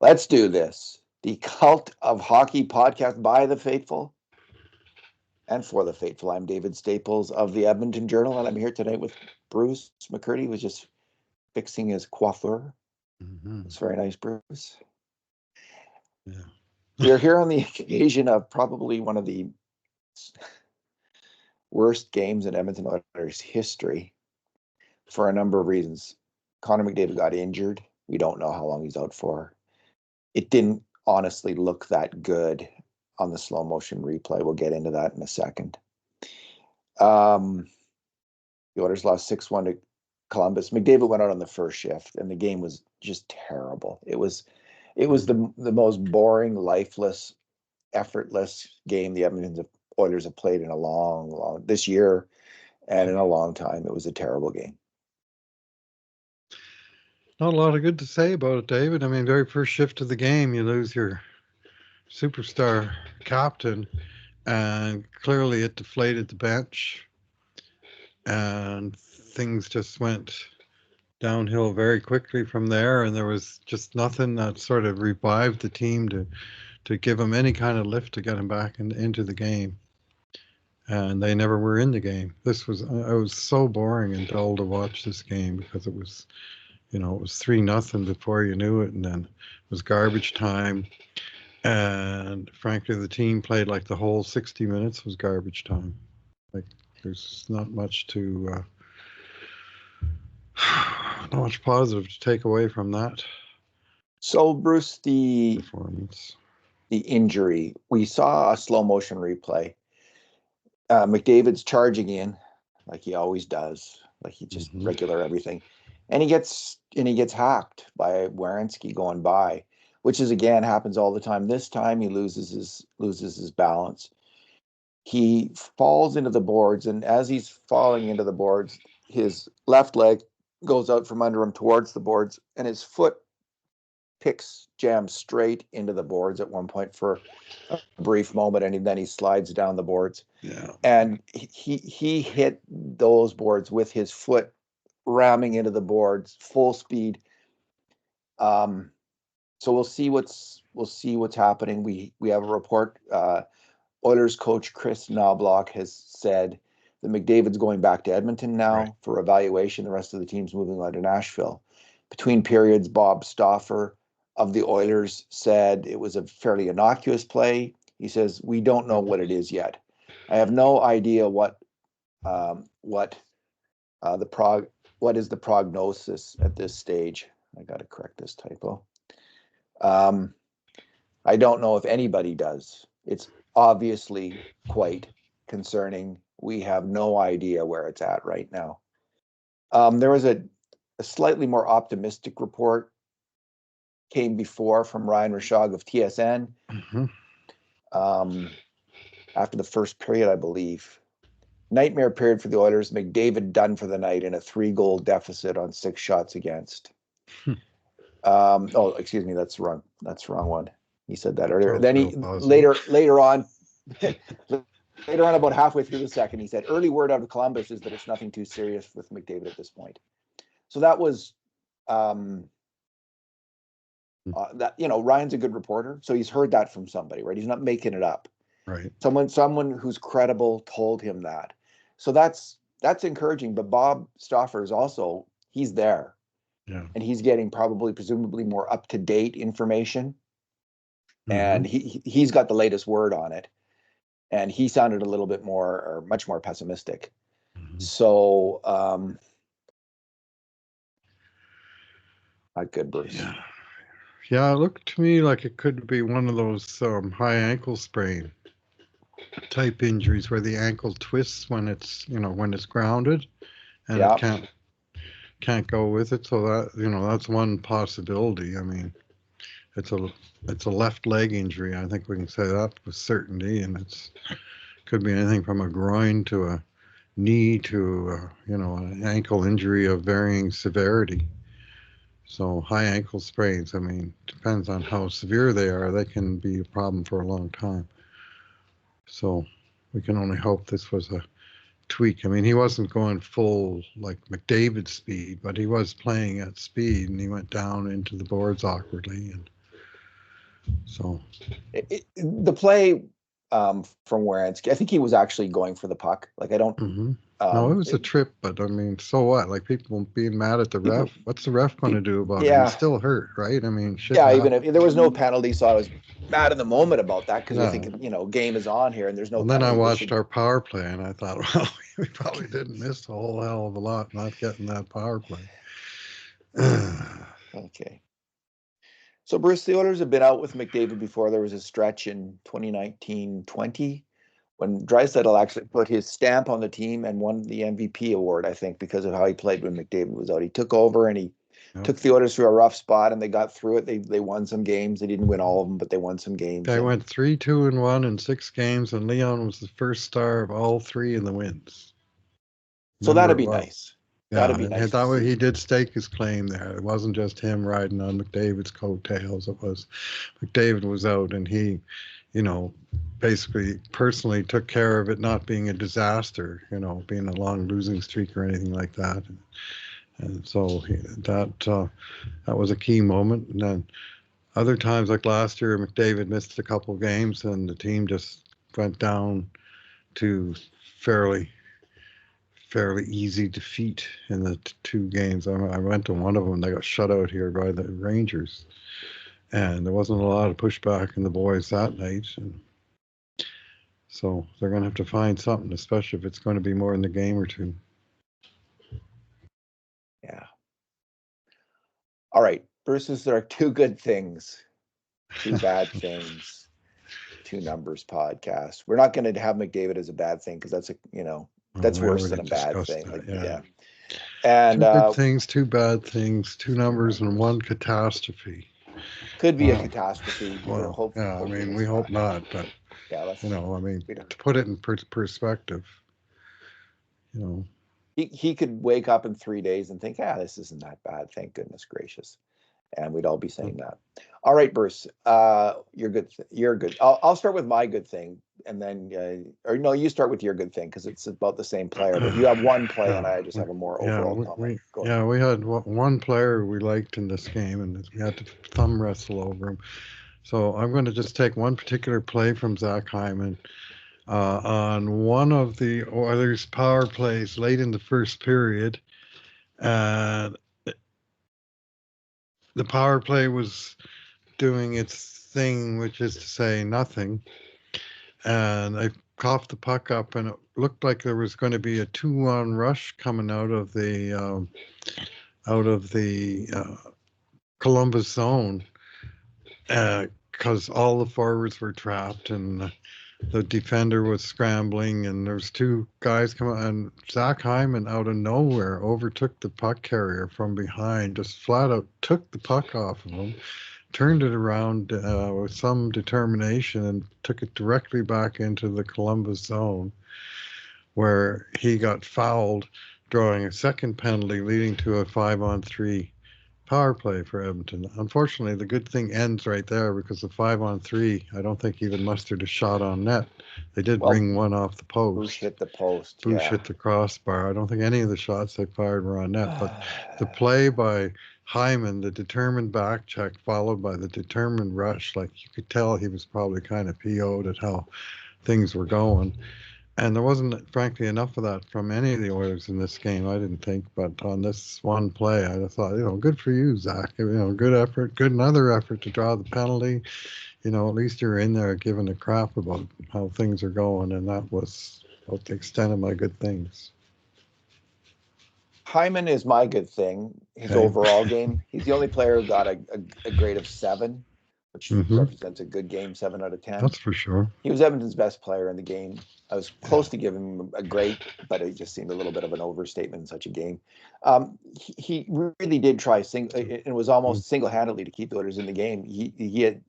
Let's do this. The Cult of Hockey podcast by the faithful and for the faithful. I'm David Staples of the Edmonton Journal, and I'm here tonight with Bruce McCurdy, who's just fixing his coiffure. It's very nice, Bruce. Yeah. We are here on the occasion of probably one of the worst games in Edmonton Oilers history for a number of reasons. Connor McDavid got injured. We don't know how long he's out for. It didn't honestly look that good on the slow motion replay. We'll get into that in a second. The Oilers lost 6-1 to Columbus. McDavid went out on the first shift, and the game was just terrible. It was the most boring, lifeless, effortless game the Edmonton Oilers have played in a long this year and in a long time. It was a terrible game. Not a lot of good to say about it, David. I mean, very first shift of the game, you lose your superstar captain, and clearly it deflated the bench, and things just went downhill very quickly from there, and there was just nothing that sort of revived the team to give them any kind of lift to get them back into the game. And they never were in the game. It was so boring and dull to watch this game because it was 3-0 before you knew it, and then it was garbage time. And frankly, the team played like the whole 60 minutes was garbage time. Like, there's not much not much positive to take away from that. So, Bruce, the performance, the injury, we saw a slow motion replay. McDavid's charging in like he always does, like he just regular everything, and he gets hacked by Werenski going by, which is again happens all the time. This time he loses his balance. He falls into the boards, and as he's falling into the boards, his left leg goes out from under him towards the boards, and his foot jams straight into the boards at one point for a brief moment, and then he slides down the boards. Yeah. And he hit those boards with his foot ramming into the boards full speed. So we'll see what's happening. We have a report. Oilers coach Chris Knobloch has said that McDavid's going back to Edmonton now for evaluation. The rest of the team's moving on to Nashville. Between periods, Bob Stauffer of the Oilers said it was a fairly innocuous play. He says, "We don't know what it is yet. I have no idea what is the prognosis at this stage." I got to correct this typo. I don't know if anybody does. It's obviously quite concerning. We have no idea where it's at right now. There was a slightly more optimistic report came before from Ryan Rashog of TSN. After the first period, I believe. Nightmare period for the Oilers. McDavid done for the night in a 3-goal deficit on 6 shots against. Excuse me, that's wrong. That's the wrong one. He said that earlier. Then he later on, about halfway through the second, he said, "Early word out of Columbus is that it's nothing too serious with McDavid at this point." So that was Ryan's a good reporter, so he's heard that from somebody, right? He's not making it up. Right. Someone who's credible told him that. So that's encouraging. But Bob Stauffer is also, he's there. Yeah. And he's getting presumably more up-to-date information. And he's got the latest word on it. And he sounded a little bit more, or much more pessimistic. So not good, Bruce. Yeah, it looked to me like it could be one of those high ankle sprain type injuries where the ankle twists when it's grounded, and it can't go with it. So that that's one possibility. I mean, it's a left leg injury. I think we can say that with certainty, and could be anything from a groin to a knee to an ankle injury of varying severity. So high ankle sprains, I mean, depends on how severe they are. They can be a problem for a long time. So we can only hope this was a tweak. I mean, he wasn't going full like McDavid speed, but he was playing at speed, and he went down into the boards awkwardly. And So the play from Werenski, I think he was actually going for the puck. Like I don't. no, it was a trip, but I mean, so what? Like people being mad at the ref. What's the ref going to do about it? He's still hurt, right? I mean, shit. Yeah, even if there was no penalty, so I was mad in the moment about that because you're thinking, game is on here and there's no. And then I watched our power play and I thought, well, we probably didn't miss a whole hell of a lot not getting that power play. Okay. So, Bruce, the Oilers have been out with McDavid before. There was a stretch in 2019-20 when Draisaitl actually put his stamp on the team and won the MVP award, I think, because of how he played when McDavid was out. He took over and he took the Oilers through a rough spot, and they got through it. They won some games. They didn't win all of them, but they won some games. They went 3-2-1 in 6 games, and Leon was the first star of all 3 in the wins. So that'd be nice. Yeah, that'd be nice. That way he did stake his claim there. It wasn't just him riding on McDavid's coattails. It was McDavid was out, and he, basically personally took care of it not being a disaster, being a long losing streak or anything like that. And so that was a key moment. And then other times, like last year, McDavid missed a couple of games, and the team just went down to fairly easy defeat in the 2 games. I went to one of them. They got shut out here by the Rangers, and there wasn't a lot of pushback in the boys that night. And so they're going to have to find something, especially if it's going to be more in the game or 2. Yeah. All right. Versus there are 2 good things, 2 bad things, 2 numbers podcast. We're not going to have McDavid as a bad thing because that's that's worse than a bad thing. And 2 good things, 2 bad things, 2 numbers, and 1 catastrophe. Could be a catastrophe. Well, I mean, we hope not, but to put it in perspective, he could wake up in 3 days and think, this isn't that bad. Thank goodness gracious. And we'd all be saying that. All right, Bruce, you're good. You're good. I'll start with my good thing, and then, or no, you start with your good thing because it's about the same player. But you have one play, and I just have a more overall comment. We had one player we liked in this game, and we had to thumb wrestle over him. So I'm going to just take one particular play from Zach Hyman on one of the Oilers' power plays late in the first period, and the power play was doing its thing, which is to say nothing. And I coughed the puck up, and it looked like there was going to be a 2-on rush coming out of the Columbus zone, because all the forwards were trapped and the defender was scrambling, and there's 2 guys coming, and Zach Hyman out of nowhere overtook the puck carrier from behind, just flat out took the puck off of him, turned it around with some determination, and took it directly back into the Columbus zone, where he got fouled, drawing a second penalty, leading to a 5-on-3 power play for Edmonton. Unfortunately, the good thing ends right there because the 5-on-3, I don't think even mustered a shot on net. They did bring one off the post. Bush hit the post. Bush hit the crossbar. I don't think any of the shots they fired were on net. But the play by Hyman, the determined back check followed by the determined rush, like you could tell he was probably kind of PO'd at how things were going. And there wasn't, frankly, enough of that from any of the Oilers in this game, I didn't think. But on this one play, I thought, good for you, Zach. Good effort, another effort to draw the penalty. At least you're in there giving a crap about how things are going. And that was about the extent of my good things. Hyman is my good thing. His overall game, he's the only player who got a grade of 7. Which represents a good game, 7 out of 10. That's for sure. He was Edmonton's best player in the game. I was close to giving him a great, but it just seemed a little bit of an overstatement in such a game. He really did try, it was almost single-handedly to keep the Oilers in the game. He had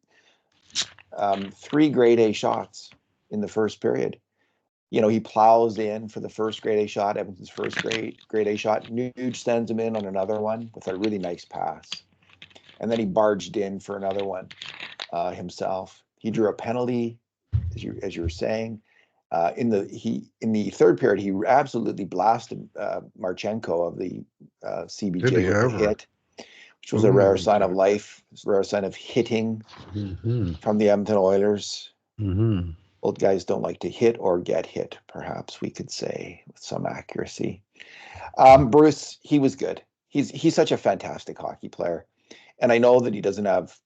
3 grade A shots in the first period. He plows in for the first grade A shot, Edmonton's first grade A shot. Nuge sends him in on another one with a really nice pass. And then he barged in for another one himself. He drew a penalty, as you were saying. In the third period, he absolutely blasted Marchenko of the CBJ with a hit. which was a rare sign of good. life, a rare sign of hitting from the Edmonton Oilers. Old guys don't like to hit or get hit, perhaps we could say with some accuracy. Bruce, he was good. He's such a fantastic hockey player. And I know that he doesn't have,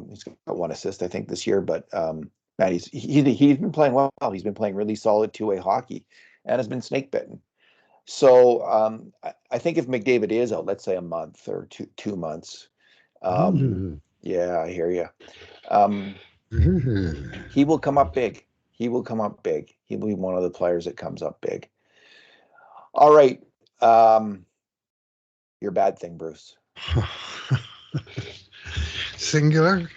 he's got 1 assist, I think, this year, but man, he's been playing well. He's been playing really solid two-way hockey and has been snake bitten. So I think if McDavid is out, let's say a month or 2 months, yeah, I hear you. He will come up big. He will come up big. He'll be one of the players that comes up big. All right. Your bad thing, Bruce. Singular?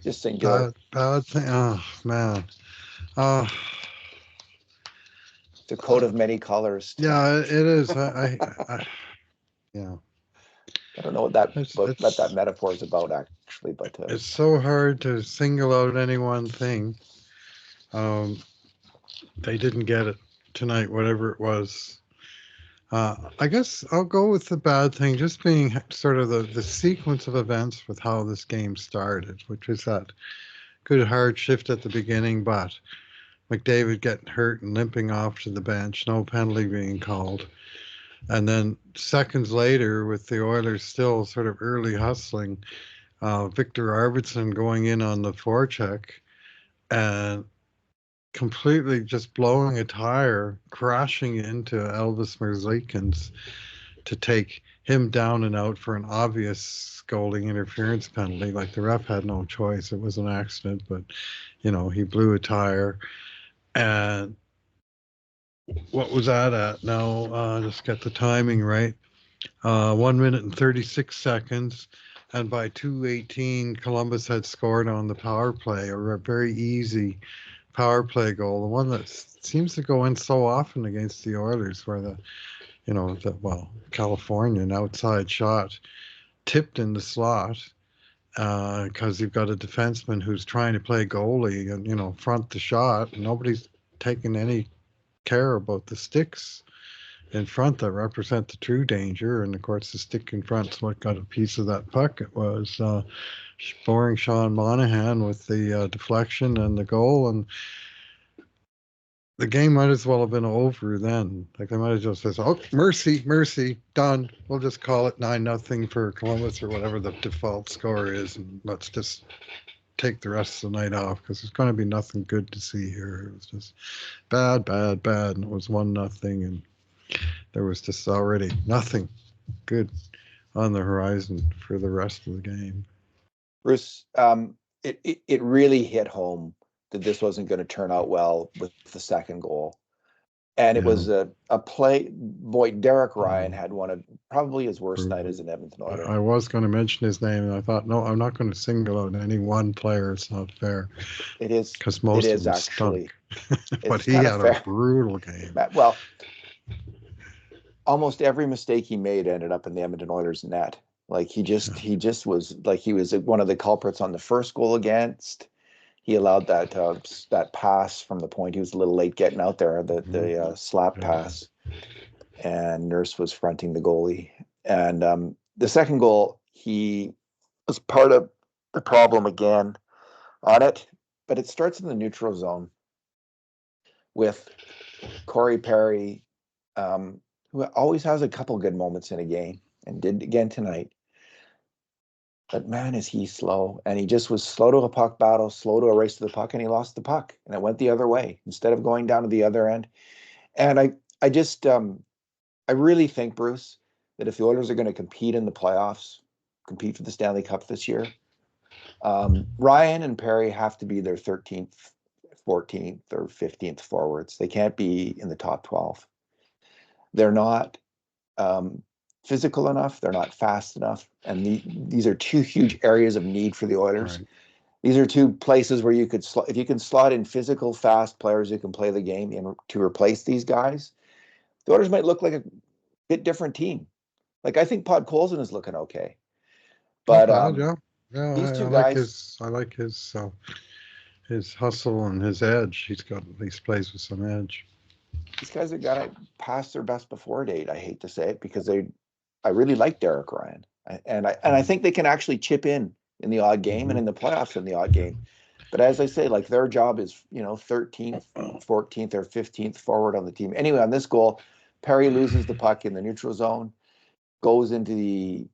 Just singular. Bad thing. Oh, man. It's a coat of many colors. Yeah, it is. Yeah. I don't know what that metaphor is about, actually, but it's so hard to single out any one thing. They didn't get it tonight, whatever it was. I guess I'll go with the bad thing, just being sort of the sequence of events with how this game started, which was that good hard shift at the beginning, but McDavid getting hurt and limping off to the bench, no penalty being called. And then seconds later, with the Oilers still sort of early hustling, Victor Arvidsson going in on the forecheck and completely just blowing a tire, crashing into Elvis Merzlikins to take him down and out for an obvious goalie interference penalty. Like the ref had no choice. It was an accident, but, he blew a tire. And what was that at? Now, just get the timing right. 1 minute and 36 seconds. And by 2:18, Columbus had scored on the power play, a very easy power play goal, the one that seems to go in so often against the Oilers, where California, an outside shot tipped in the slot, because you've got a defenseman who's trying to play goalie and, front the shot. Nobody's taking any care about the sticks in front that represent the true danger. And of course, the stick in front is what got a piece of that puck. It was boring Sean Monahan with the deflection and the goal. And the game might as well have been over then. Like they might have just said, "Oh, mercy, done. We'll just call it 9-0 for Columbus," or whatever the default score is, and let's just take the rest of the night off, because there's going to be nothing good to see here. It was just bad, and it was 1-0, and there was just already nothing good on the horizon for the rest of the game. Bruce, it really hit home that this wasn't going to turn out well with the second goal. And it was a play. Boy, Derek Ryan had one of probably his worst night as an Edmonton Oiler. I was going to mention his name, and I thought, no, I'm not going to single out any one player. It's not fair. It is. Because most of them actually stunk. But he had a brutal game. Well, almost every mistake he made ended up in the Edmonton Oilers net. Like he just was like he was one of the culprits on the first goal against. He allowed that pass from the point. He was a little late getting out there, the slap pass, and Nurse was fronting the goalie. And the second goal, he was part of the problem again on it, but it starts in the neutral zone with Corey Perry, who always has a couple good moments in a game, and did again tonight. But man, is he slow. And he just was slow to a puck battle, slow to a race to the puck, and he lost the puck. And it went the other way instead of going down to the other end. And I really think, Bruce, that if the Oilers are going to compete in the playoffs, compete for the Stanley Cup this year, Ryan and Perry have to be their 13th, 14th, or 15th forwards. They can't be in the top 12. They're not physical enough. They're not fast enough. And these are two huge areas of need for the Oilers. Right. These are two places where you could, if you can slot in physical, fast players who can play the game to replace these guys, the Oilers might look like a bit different team. Like I think Podkolzin is looking okay, but these two guys, I like his hustle and his edge. He's got at least plays with some edge. These guys have got to pass their best before date. I hate to say it because I really like Derek Ryan. I think they can actually chip in the odd game and in the playoffs in the odd game. But as I say, like their job is 13th, 14th, or 15th forward on the team. Anyway, on this goal, Perry loses the puck in the neutral zone, goes into the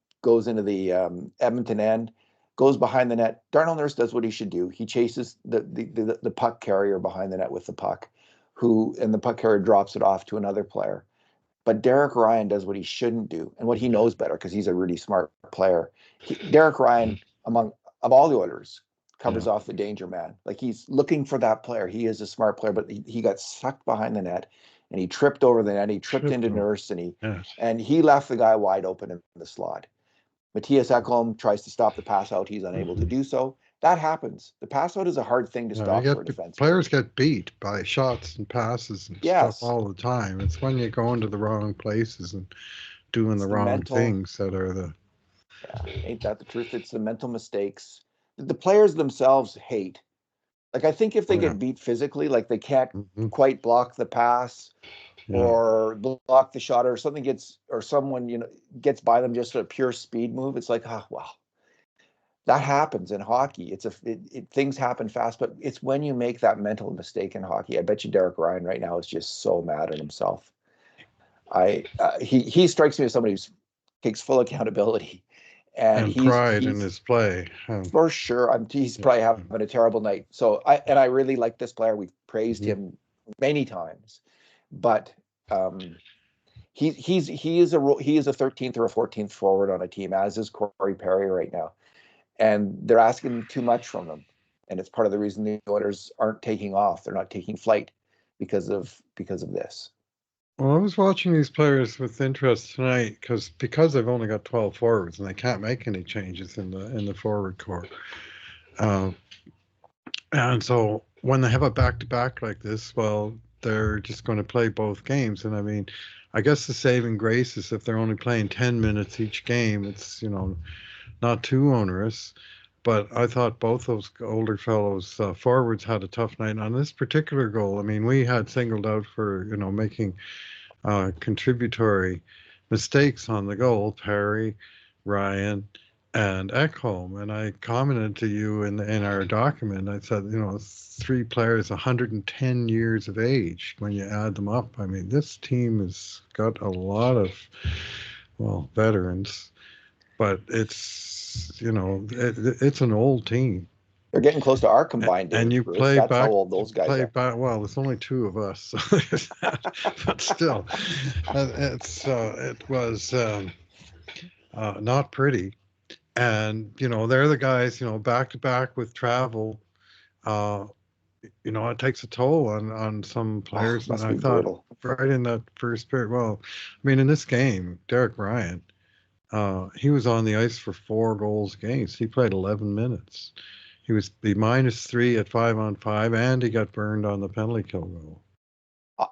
Edmonton end, goes behind the net. Darnell Nurse does what he should do. He chases the puck carrier behind the net with the puck, and the puck carrier drops it off to another player. But Derek Ryan does what he shouldn't do and what he knows better because he's a really smart player. Derek Ryan, of all the Oilers, covers off the danger man. Like he's looking for that player. He is a smart player, but he got sucked behind the net and he tripped over the net. He tripped into Nurse and he left the guy wide open in the slot. Matthias Ekholm tries to stop the pass out. He's unable to do so. That happens. The pass out is a hard thing to stop for a defense. Players get beat by shots and passes and stuff all the time. It's when you go into the wrong places and doing the wrong things that are the... Yeah, ain't that the truth? It's the mental mistakes the players themselves hate. Like I think if they get beat physically, like they can't quite block the pass or block the shot, or something someone gets by them just a pure speed move, it's like, oh well, that happens in hockey. Things happen fast, but it's when you make that mental mistake in hockey. I bet you Derek Ryan right now is just so mad at himself. He strikes me as somebody who takes full accountability. And pride in his play. For sure. He's probably having a terrible night. So I really like this player. We've praised him many times, but he is a 13th or a 14th forward on a team, as is Corey Perry right now, and they're asking too much from him, and it's part of the reason the Oilers aren't taking off. They're not taking flight because of this. Well, I was watching these players with interest tonight because they've only got 12 forwards and they can't make any changes in the forward core. And so when they have a back-to-back like this, well, they're just going to play both games. And I mean, I guess the saving grace is if they're only playing 10 minutes each game, it's, not too onerous. But I thought both those older fellows, forwards, had a tough night. On this particular goal, I mean, we had singled out for, making contributory mistakes on the goal, Perry, Ryan, and Ekholm. And I commented to you in our document, I said, three players 110 years of age when you add them up. I mean, this team has got a lot of, veterans, but it's, it's an old team. They're getting close to our combined age. And you Bruce. play That's back. How old those guys are. Well, there's only two of us, so but still, it was not pretty. And they're the guys, back to back with travel. It takes a toll on some players. And I thought brutal. Right in that first period. Well, I mean, in this game, Derek Ryan. He was on the ice for 4 goals against. He played 11 minutes. He was the -3 at 5-on-5, and he got burned on the penalty kill goal.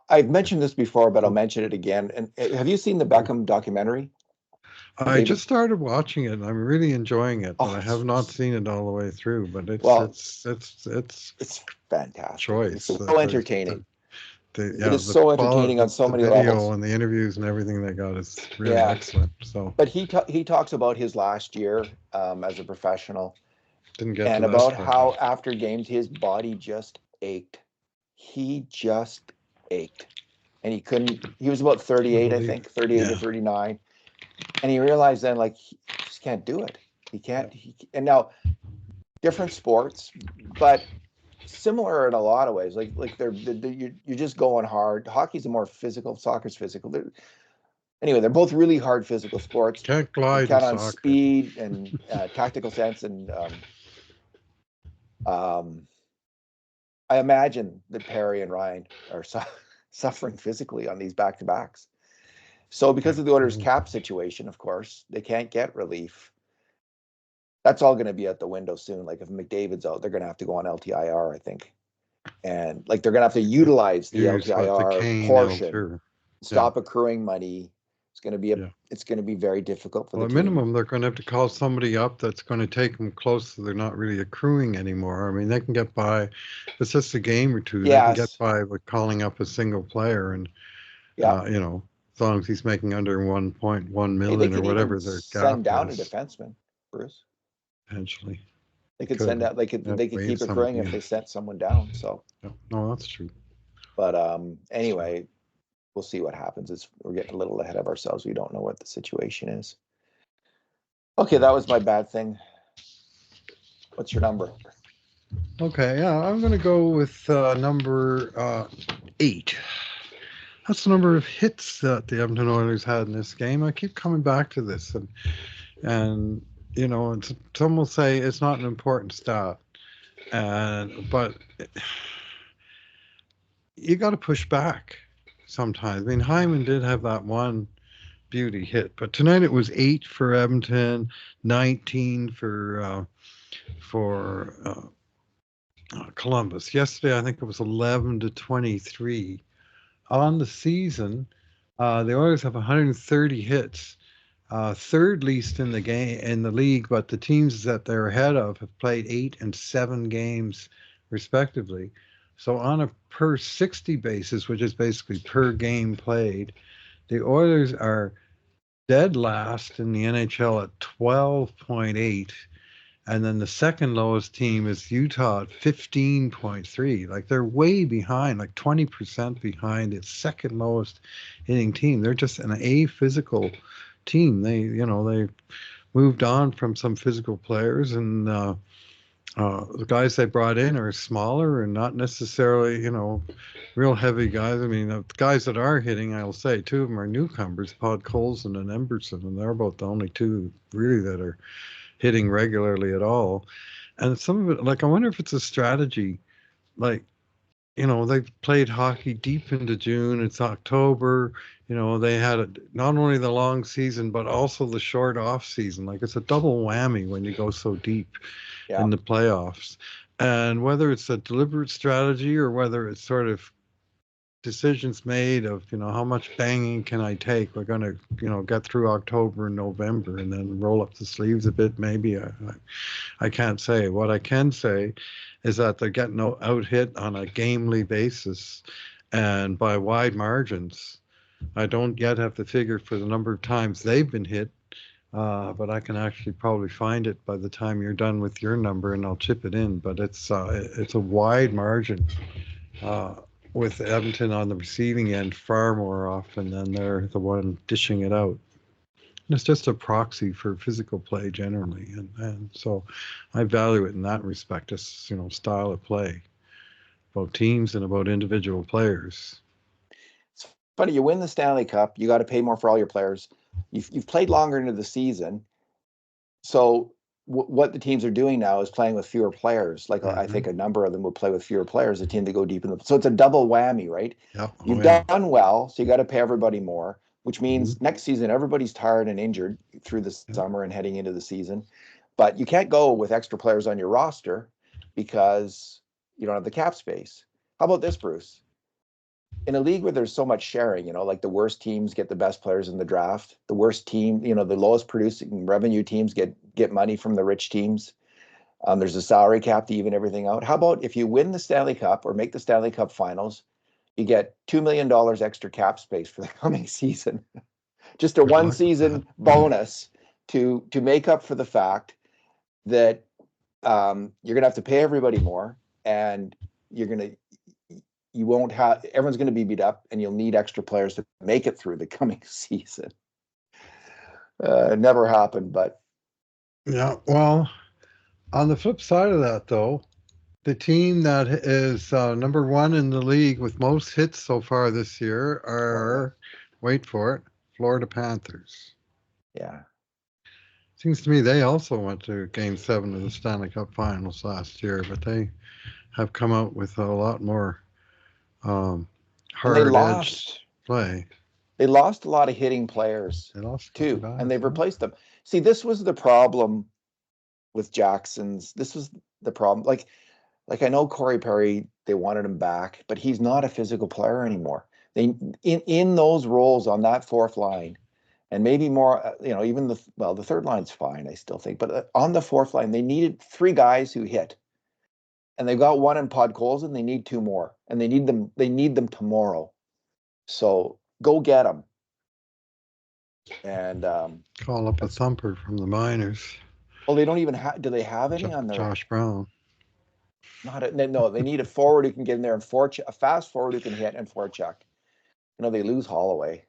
I've mentioned this before, but I'll mention it again. And have you seen the Beckham documentary? I just started watching it. And I'm really enjoying it, but I have not seen it all the way through. But it's fantastic. Choice. It's so entertaining. It is so entertaining on so many levels. And the interviews and everything they got is really excellent. So, but he talks about his last year as a professional, and about how after games his body just ached. He just ached, and he couldn't. He was about 38, I think, 38 or 39, and he realized then he just can't do it. He can't. And now, different sports, but similar in a lot of ways. Like you're just going hard. Hockey's a more physical. Soccer's physical. They're both really hard physical sports. Can't glide. Count on speed and tactical sense. And I imagine that Perry and Ryan are suffering physically on these back-to-backs. So because of the Oilers' cap situation, of course, they can't get relief. That's all going to be out the window soon. Like if McDavid's out, they're going to have to go on LTIR, I think. And they're going to have to utilize the LTIR portion, stop accruing money. It's going to be very difficult for the team. At minimum, they're going to have to call somebody up that's going to take them close so they're not really accruing anymore. I mean, they can get by. If it's just a game or two. They can get by with calling up a single player and, as long as he's making under 1.1 Hey, they million or could even whatever their send gap down a is. defenseman, Bruce. Potentially, They could could send out. They could wave keep accruing somebody if in. they sent someone down. So, No, that's true. but anyway, we'll see what happens. We're getting a little ahead of ourselves. We don't know what the situation is. Okay, that was my bad thing. What's your number? Okay, yeah, I'm going to go with number 8. That's the number of hits that the Edmonton Oilers had in this game. I keep coming back to this, and you know, some will say it's not an important stat, but you got to push back sometimes. I mean, Hyman did have that one beauty hit, but tonight it was 8 for Edmonton, 19 for Columbus. Yesterday, I think it was 11-23. On the season, the Oilers have 130 hits, third least in the league, but the teams that they're ahead of have played 8 and 7 games respectively. So on a per 60 basis, which is basically per game played, the Oilers are dead last in the NHL at 12.8. And then the second lowest team is Utah at 15.3. Like they're way behind, like 20% behind its second lowest hitting team. They're just an physical team. They moved on from some physical players, and the guys they brought in are smaller and not necessarily, real heavy guys. I mean, the guys that are hitting, I'll say, two of them are newcomers, Podkolzin and Emberson, and they're about the only two really that are hitting regularly at all. And some of it, like, I wonder if it's a strategy. Like, they've played hockey deep into June. It's October. They had not only the long season, but also the short off season. Like, it's a double whammy when you go so deep Yeah. in the playoffs. And whether it's a deliberate strategy or whether it's sort of decisions made of, how much banging can I take? We're going to, get through October and November and then roll up the sleeves a bit. Maybe I can't say. What I can say is that they're getting out hit on a gamely basis and by wide margins. I don't yet have the figure for the number of times they've been hit, but I can actually probably find it by the time you're done with your number, and I'll chip it in. But it's a wide margin. With Edmonton on the receiving end far more often than they're the one dishing it out. And it's just a proxy for physical play generally, and so I value it in that respect, as style of play, about teams and about individual players. It's funny, you win the Stanley Cup, you got to pay more for all your players. You've played longer into the season, so what the teams are doing now is playing with fewer players. Like I think a number of them will play with fewer players. A team to go deep in the. So it's a double whammy, right? Yeah. You've done well, so you got to pay everybody more, which means next season everybody's tired and injured through the summer and heading into the season. But you can't go with extra players on your roster because you don't have the cap space. How about this, Bruce? In a league where there's so much sharing, like the worst teams get the best players in the draft, the worst team, the lowest producing revenue teams get money from the rich teams. There's a salary cap to even everything out. How about if you win the Stanley Cup or make the Stanley Cup finals, you get $2 million extra cap space for the coming season. Just a one season bonus to make up for the fact that you're going to have to pay everybody more, and you won't have, everyone's going to be beat up, and you'll need extra players to make it through the coming season. It never happened, but yeah. Well, on the flip side of that, though, the team that is number one in the league with most hits so far this year are, wait for it, Florida Panthers. Yeah. Seems to me they also went to Game 7 of the Stanley Cup Finals last year, but they have come out with a lot more hard-edged play. They lost a lot of hitting players too, and they've replaced them. See, this was the problem with Jackson's. This was the problem. Like I know Corey Perry, they wanted him back, but he's not a physical player anymore. They in those roles on that fourth line, and maybe more, even the third line's fine, I still think, but on the fourth line, they needed 3 guys who hit, and they've got one in Podkolzin. They need 2 more, and they need them tomorrow. So go get them. And call up a thumper from the minors. well, they don't even have. Do they have any on their? Josh Brown. No, they need a forward who can get in there and a fast forward who can hit and forecheck. You know, they lose Holloway.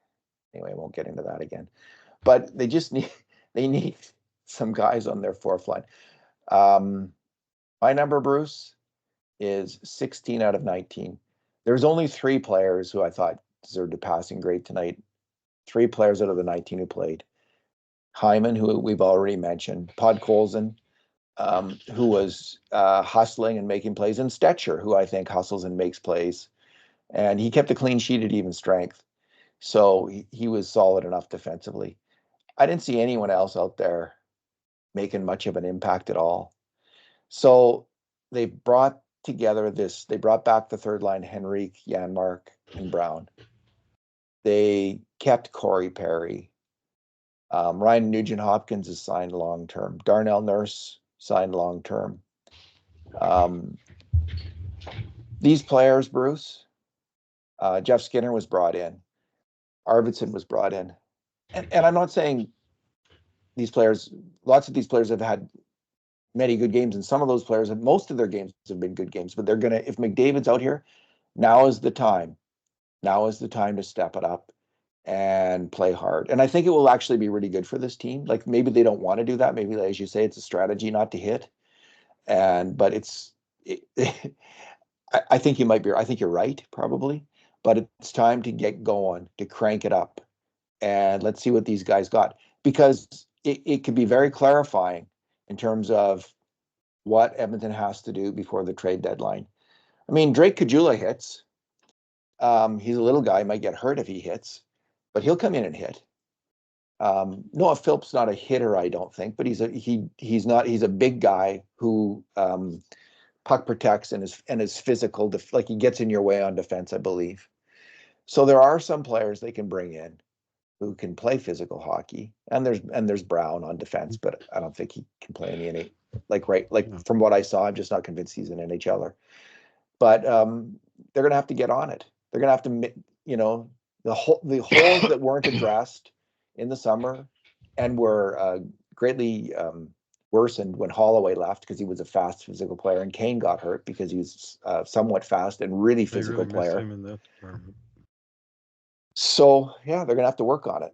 Anyway, I won't get into that again. But they just need some guys on their fourth line. My number, Bruce, is 16 out of 19. There's only 3 players who I thought deserved a passing grade tonight. 3 players out of the 19 who played. Hyman, who we've already mentioned. Podkolzin, who was hustling and making plays, and Stetcher, who I think hustles and makes plays. And he kept a clean sheet at even strength. So he was solid enough defensively. I didn't see anyone else out there making much of an impact at all. So they brought back the third line, Henrique, Janmark, and Brown. They kept Corey Perry. Ryan Nugent-Hopkins is signed long-term. Darnell Nurse signed long-term. These players, Bruce, Jeff Skinner was brought in. Arvidsson was brought in. And I'm not saying lots of these players have had many good games, and some of those players, most of their games have been good games, but if McDavid's out here, now is the time. Now is the time to step it up and play hard. And I think it will actually be really good for this team. Like, maybe they don't want to do that. Maybe, as you say, it's a strategy not to hit. But I think I think you're right, probably. But it's time to get going, to crank it up. And let's see what these guys got. Because it could be very clarifying in terms of what Edmonton has to do before the trade deadline. I mean, Drake Caggiula hits. He's a little guy, might get hurt if he hits, but he'll come in and hit. Noah Philp's not a hitter, I don't think, but he's a big guy who puck protects and is physical, like he gets in your way on defense, I believe. So there are some players they can bring in who can play physical hockey, and there's Brown on defense, but I don't think he can play in the NHL. From what I saw, I'm just not convinced he's an NHLer. But they're going to have to get on it. They're going to have to, the holes that weren't addressed in the summer and were greatly worsened when Holloway left, because he was a fast physical player, and Kane got hurt because he was somewhat fast and really physical player. Miss him in that department. So yeah, they're going to have to work on it.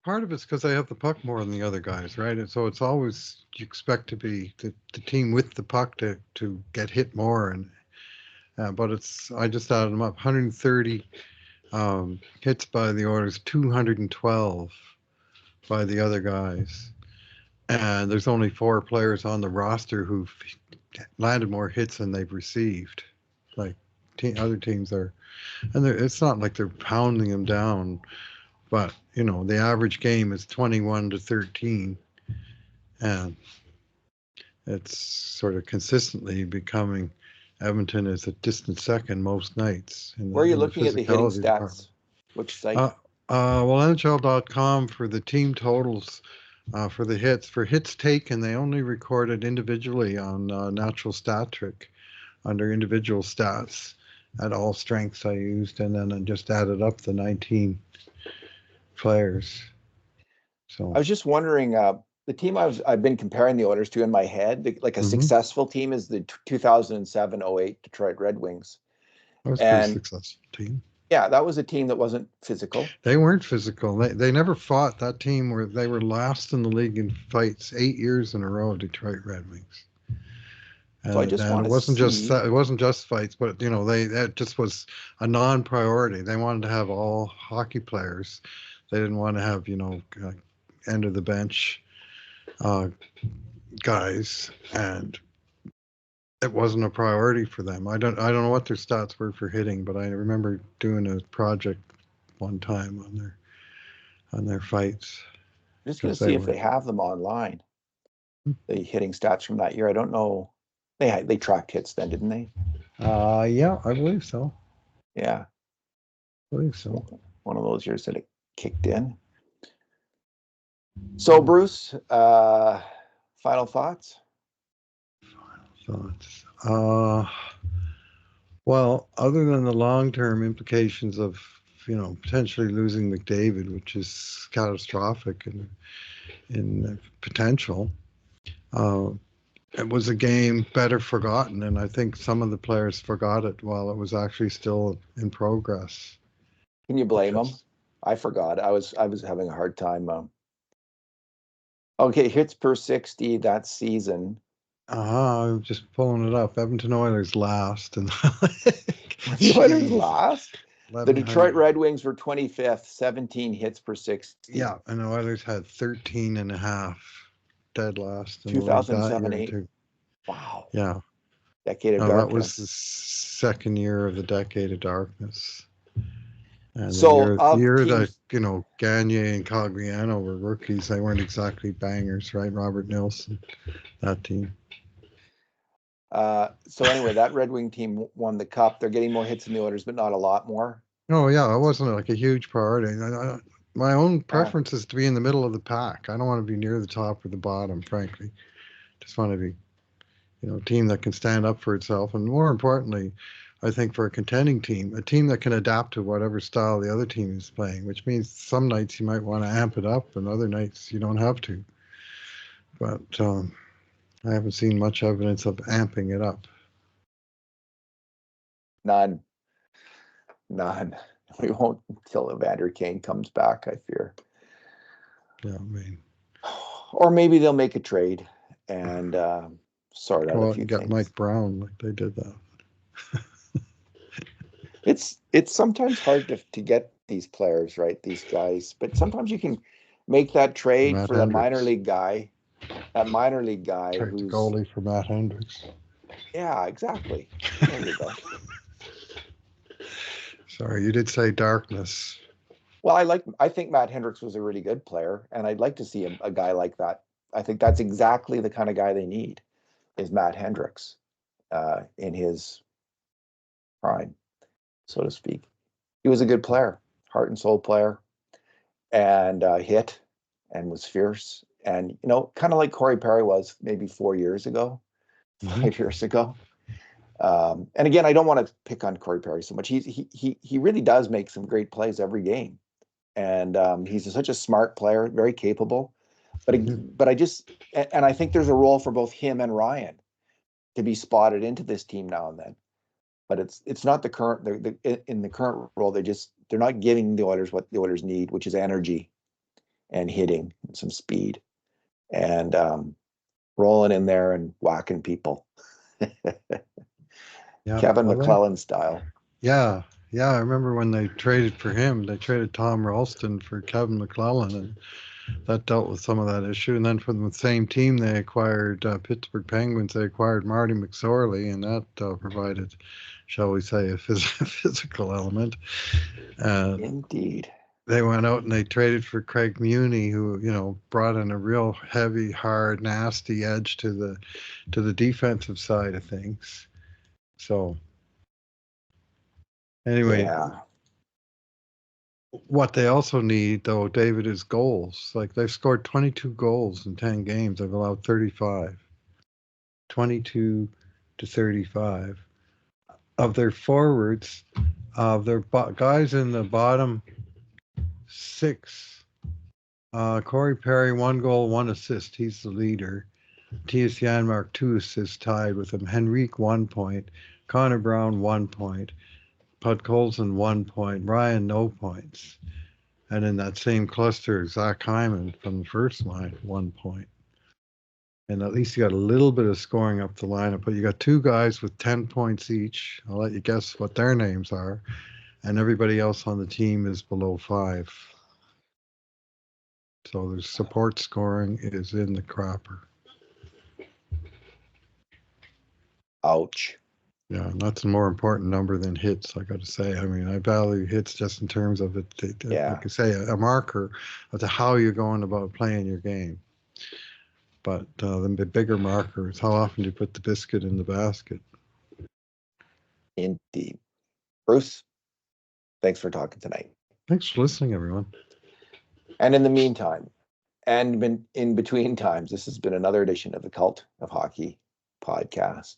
Part of it's because they have the puck more than the other guys, right? And so it's always, you expect to be the team with the puck to get hit more. And but I just added them up: 130 hits by the Oilers, 212 by the other guys, and there's only 4 players on the roster who've landed more hits than they've received. Like other teams are, and it's not like they're pounding them down. But, the average game is 21-13, and it's sort of consistently becoming Edmonton is a distant second most nights. Where are you looking at the hitting stats? Department. Which site? NHL.com for the team totals for the hits. For hits taken, they only recorded individually on Natural Stat Trick under individual stats at all strengths I used, and then I just added up the 19 players. So I was just wondering, the team I've been comparing the Oilers to in my head, like a successful team, is the 2007-08 Detroit Red Wings. That was a pretty successful team. Yeah, that was a team that wasn't physical. They weren't physical. They never fought. That team they were last in the league in fights 8 years in a row. Detroit Red Wings. So I just want it wasn't just fights, but that just was a non-priority. They wanted to have all hockey players. They didn't want to have end of the bench guys, and it wasn't a priority for them. I don't know what their stats were for hitting, but I remember doing a project one time on their fights. I'm just going to see if they have them online. The hitting stats from that year. I don't know. They tracked hits then, didn't they? Yeah, I believe so. Yeah, I believe so. One of those years that it kicked in. So, Bruce, final thoughts? Well, other than the long-term implications of potentially losing McDavid, which is catastrophic in potential. It was a game better forgotten, and I think some of the players forgot it while it was actually still in progress. Can you blame them? I forgot. I was having a hard time. Okay, hits per 60 that season. I'm just pulling it up. Edmonton Oilers last, and the Oilers last. The Detroit Red Wings were 25th, 17 hits per 60. Yeah, and the Oilers had 13.5 dead last. 2007-8. Wow. Yeah. Decade of darkness. That was the second year of the decade of darkness. And so the year that Gagner and Cogliano were rookies, they weren't exactly bangers, right? Robert Nilsson, that team. So anyway, that Red Wing team won the cup. They're getting more hits than the Oilers, but not a lot more. Oh yeah, it wasn't like a huge priority. My own preference is to be in the middle of the pack. I don't want to be near the top or the bottom, frankly. Just want to be, a team that can stand up for itself, and more importantly, I think for a contending team, a team that can adapt to whatever style the other team is playing, which means some nights you might want to amp it up and other nights you don't have to. But I haven't seen much evidence of amping it up. None. We won't until Evander Kane comes back, I fear. Yeah, I mean. Or maybe they'll make a trade and sort out a few get things. Mike Brown, like they did that. It's sometimes hard to get these players, right? These guys, but sometimes you can make that trade for that minor league guy. That minor league guy who's the goalie for Matt Hendricks. Yeah, exactly. There you go. Sorry, you did say darkness. Well, I think Matt Hendricks was a really good player, and I'd like to see a guy like that. I think that's exactly the kind of guy they need, is Matt Hendricks in his prime, so to speak. He was a good player, heart and soul player, and hit and was fierce. And, kind of like Corey Perry was maybe 4 years ago, 5 years ago. And again, I don't want to pick on Corey Perry so much. He really does make some great plays every game. And he's such a smart player, very capable. But I think there's a role for both him and Ryan to be spotted into this team now and then. But it's not the current. In the current role, they're not giving the Oilers what the Oilers need, which is energy and hitting and some speed and rolling in there and whacking people. Kevin McClellan style. Yeah. I remember when they traded for him. They traded Tom Ralston for Kevin McClellan, and that dealt with some of that issue. And then from the same team, they acquired Pittsburgh Penguins. They acquired Marty McSorley, and that provided, shall we say, a physical element. Indeed. They went out and they traded for Craig Muni, who brought in a real heavy, hard, nasty edge to the defensive side of things. So anyway, what they also need, though, David, is goals. Like, they've scored 22 goals in 10 games. They've allowed 35. 22 to 35. Of their forwards, their guys in the bottom six, Corey Perry, 1 goal, 1 assist. He's the leader. Mattias Janmark, 2 assists, tied with him. Henrique, 1 point. Connor Brown, 1 point. Pud Colson, 1 point. Ryan, no points. And in that same cluster, Zach Hyman from the first line, 1 point. And at least you got a little bit of scoring up the lineup, but you got 2 guys with 10 points each. I'll let you guess what their names are. And everybody else on the team is below 5. So their support scoring is in the crapper. Ouch. Yeah, and that's a more important number than hits, I got to say. I mean, I value hits just in terms of it. Like I say, a marker of how you're going about playing your game. But the bigger marker is how often you put the biscuit in the basket. Indeed. Bruce, thanks for talking tonight. Thanks for listening, everyone. And in the meantime, and in between times, this has been another edition of the Cult of Hockey podcast.